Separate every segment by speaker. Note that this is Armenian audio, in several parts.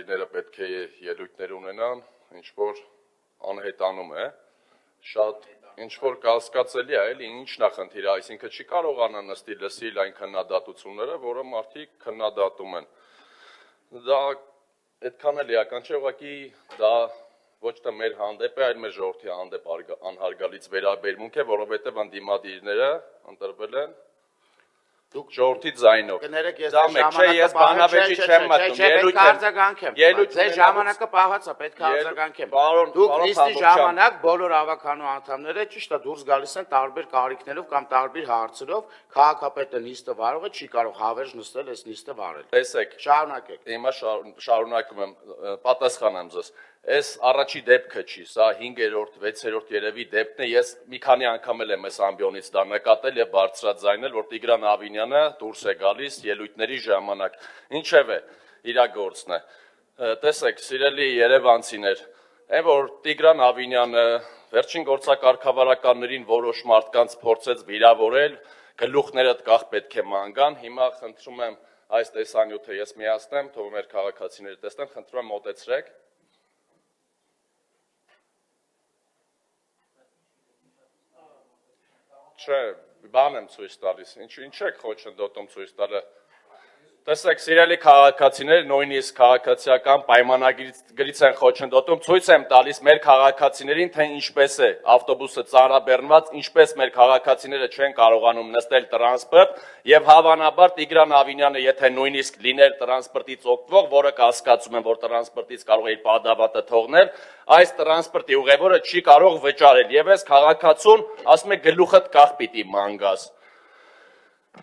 Speaker 1: դիմադիրները պետք է ելույթներ ունենան, ինչ-որ անհետանում է, շատ ինչ-որ կասկածելի է, էլի ինչն է խնդիրը, այսինքն չի կարողանա նստի լսիլ այն քննադատությունները, որը մարդիկ քննադատում են։ Դա այդքան էլ էական չէ, ուղղակի դա ոչ թե մեր հանդեպ է, այլ մեր ժողովրդի հանդեպ անհարգալից վերաբերմունք է, որովհետև դիմադիրները ընտրվել են Դուք ժողովրդի ձայնով։ Դա մեկ չէ, ես բանավեճի չեմ մտնում։
Speaker 2: Ձեր ժամանակը պահած է, պետք է արձագանքեմ։ Դուք նիստի ժամանակ բոլոր ավականու անդամները ճիշտ է դուրս գալիս են տարբեր կարիքներով կամ տարբեր հարցերով, քաղաքապետը նիստը վարող է, չի կարող հավերժ նստել այս նիստը վարել։
Speaker 1: Տեսեք,
Speaker 2: շարունակեք։
Speaker 1: Հիմա շարունակում եմ, պատասխանեմ ձեզ։ Այս առաջի դեպքը չի, սա 5-րդ, 6-րդ երևի դեպքն է, ես մի քանի անգամ էլ եմ այս ամբիոնից դա նկատել եւ բարձրաձայնել, որ Տիգրան Ավինյանը դուրս է գալիս ելույթների ժամանակ։ Ինչևէ, իր գործն է։ Տեսեք, սիրելի երևանցիներ, այն որ Տիգրան Ավինյանը վերջին գործակարգավարականներին որոշ մարդկանց փորձեց վիրավորել, գլուխներդ կախ պետք է ման գան, հիմա խնդրում եմ այս տեսանյութը ես միացնեմ, թող մեր քաղաքացիները տեսնեն, խնդրում եմ մոտեցրեք։ Չէ, բան եմ ցույց տալիս, ինչ եք խոչընդոտում ցույց տալը։ Տեսեք, սիրելի քաղաքացիներ, նույնիսկ քաղաքացիական պայմանագրից են խոչընդոտում, ցույց եմ տալիս մեր քաղաքացիներին, թե ինչպես է ավտոբուսը ծանրաբեռնված, ինչպես մեր քաղաքացիները չեն կարողանում նստել տրանսպորտ, եւ հավանաբար Տիգրան Ավինյանը, եթե նույնիսկ լիներ տրանսպորտից օգտվող, որը կասկածում եմ, որ տրանսպորտից կարող է իր պատավատը թողնել, այս տրանսպորտի ուղևորը չի կարող վճարել, եւ այս քաղաքացուն ասում է գլուխդ կախ պիտի մանգաս։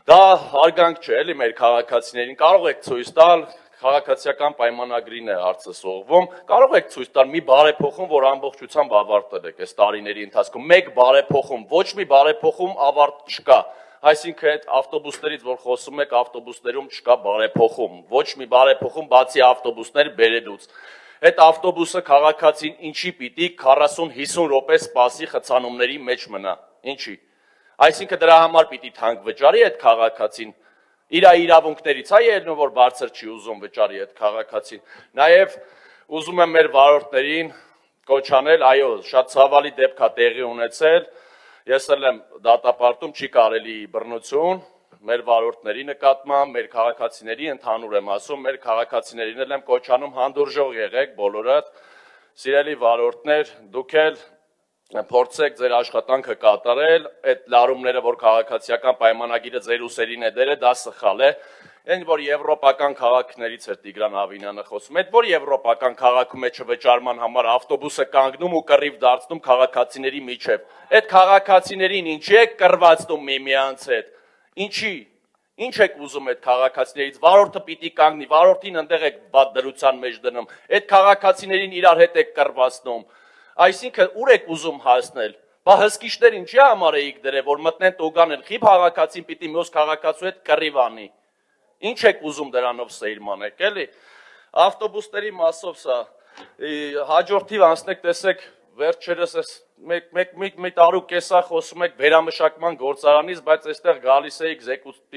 Speaker 1: Դա հարգանք չէ, էլի մեր քաղաքացիներին, կարող եք ցույց տալ, քաղաքացիական պայմանագրին է հարցը սողվում, կարող եք ցույց տալ մի բարեփոխում, որ ամբողջությամբ ավարտել եք այս տարիների ընթացքում, մեկ բարեփոխում, ոչ մի բարեփոխում ավարտ չկա, այսինքն այդ ավտոբուսներից, որ խոսում եք, ավտոբուսներում չկա բարեփոխում, ոչ մի բարեփոխում բացի ավտոբուսներ բերելուց, այդ ավտոբուսը քաղաքացին ինչի պիտի 40-50 րոպե սպասի խցանումների մեջ մնա, ինչի։ Այսինքն դրա համար պիտի թանկ վճարի այդ քաղաքացին, իր իրավունքներից է ելնում, որ բարձր չի ուզում վճարի այդ քաղաքացին, նաև ուզում եմ մեր վարորդներին կոչանել, այո, շատ ցավալի դեպք է տեղի ունեցել, ես էլ եմ դատապարտում, չի կարելի բռնություն, մեր վարորդների նկատմամբ, մեր քաղաքացիների ընդհանուր եմ ասում, մեր քաղաքացիներին էլ եմ կոչանում հանդուրժող եղեք բոլորդ, սիրելի վարորդներ, դուք էլ փորձեք ձեր աշխատանքը կատարել, այդ լարումները, որ քաղաքացիական պայմանագիրը ձեր ուսերին է դերը, դա սխալ է, այն որ եվրոպական քաղաքներից էր Տիգրան Ավինյանը խոսում, այդ որ եվրոպական քաղաքում է չվճարման համար ավտոբուսը կանգնում ու կռիվ դարձնում քաղաքացիների միջև, այդ քաղաքացիներին ինչի եք կռվածնում միմյանց հետ, ինչի, ինչ եք ուզում այդ քաղաքացիներից, վարորդը պիտի կանգնի, վարորդին ընդեղ եք բաց դրության մեջ դնում, այդ քաղաքացիներին իրար հետ եք կռվածնում, այսինքն ուր եք ուզում հասնել, բա հսկիչներ ինչի համար էիք դրել, որ մտնեն տուգանեն, խիփ քաղաքացին պիտի մյուս քաղաքացու հետ կռիվ անի, ինչ եք ուզում դրանով սերմանեք, էլի, ավտոբուսների մասով սա, հաջորդիվ անցնեք, տեսեք, վերջերս ես մի տարու կեսա խոսում եք վերամշակման գործարանից, բայց այստեղ գալիս էիք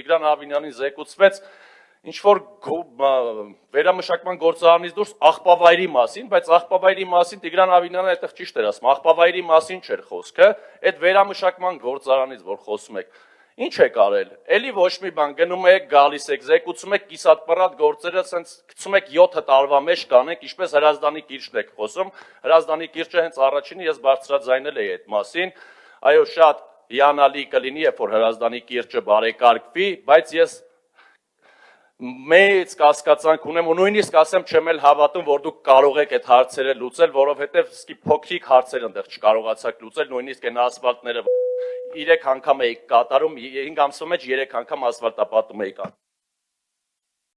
Speaker 1: Տիգրան Ավինյանին զեկուցվեց, ինչ-որ վերամշակման գործարանից դուրս աղբավայրի մասին, բայց աղբավայրի մասին Տիգրան Ավինյանը այդտեղ ճիշտ էր ասում, աղբավայրի մասին չէր խոսքը, այդ վերամշակման գործարանից, որ խոսում եք, ինչ եք արել, էլի ոչ մի բան, գնում եք, գալիս եք, զեկուցում եք կիսատ-պռատ գործերը, սենց գցում եք 7 տարվա մեջ կանեք, ինչպես Հրազդանի կիրճն եք խոսում, Հրազդանի կիրճը հենց առաջինը ես բարձրաձայնել էի այդ մասին, այո, շատ հիանալի կլինի, երբ որ Հրազդանի կիրճը բարեկարգվի, բայց ես մեծ կասկածանք ունեմ ու նույնիսկ ասեմ չեմ էլ հավատում, որ դուք կարող եք այդ հարցերը լուծել, որովհետև փոքրիկ հարցեր այնտեղ չկարողացաք լուծել, նույնիսկ այն ասֆալտները 3 անգամ էիք կատարում, 5 ամսվա մեջ 3 անգամ ասֆալտապատում էիք անում։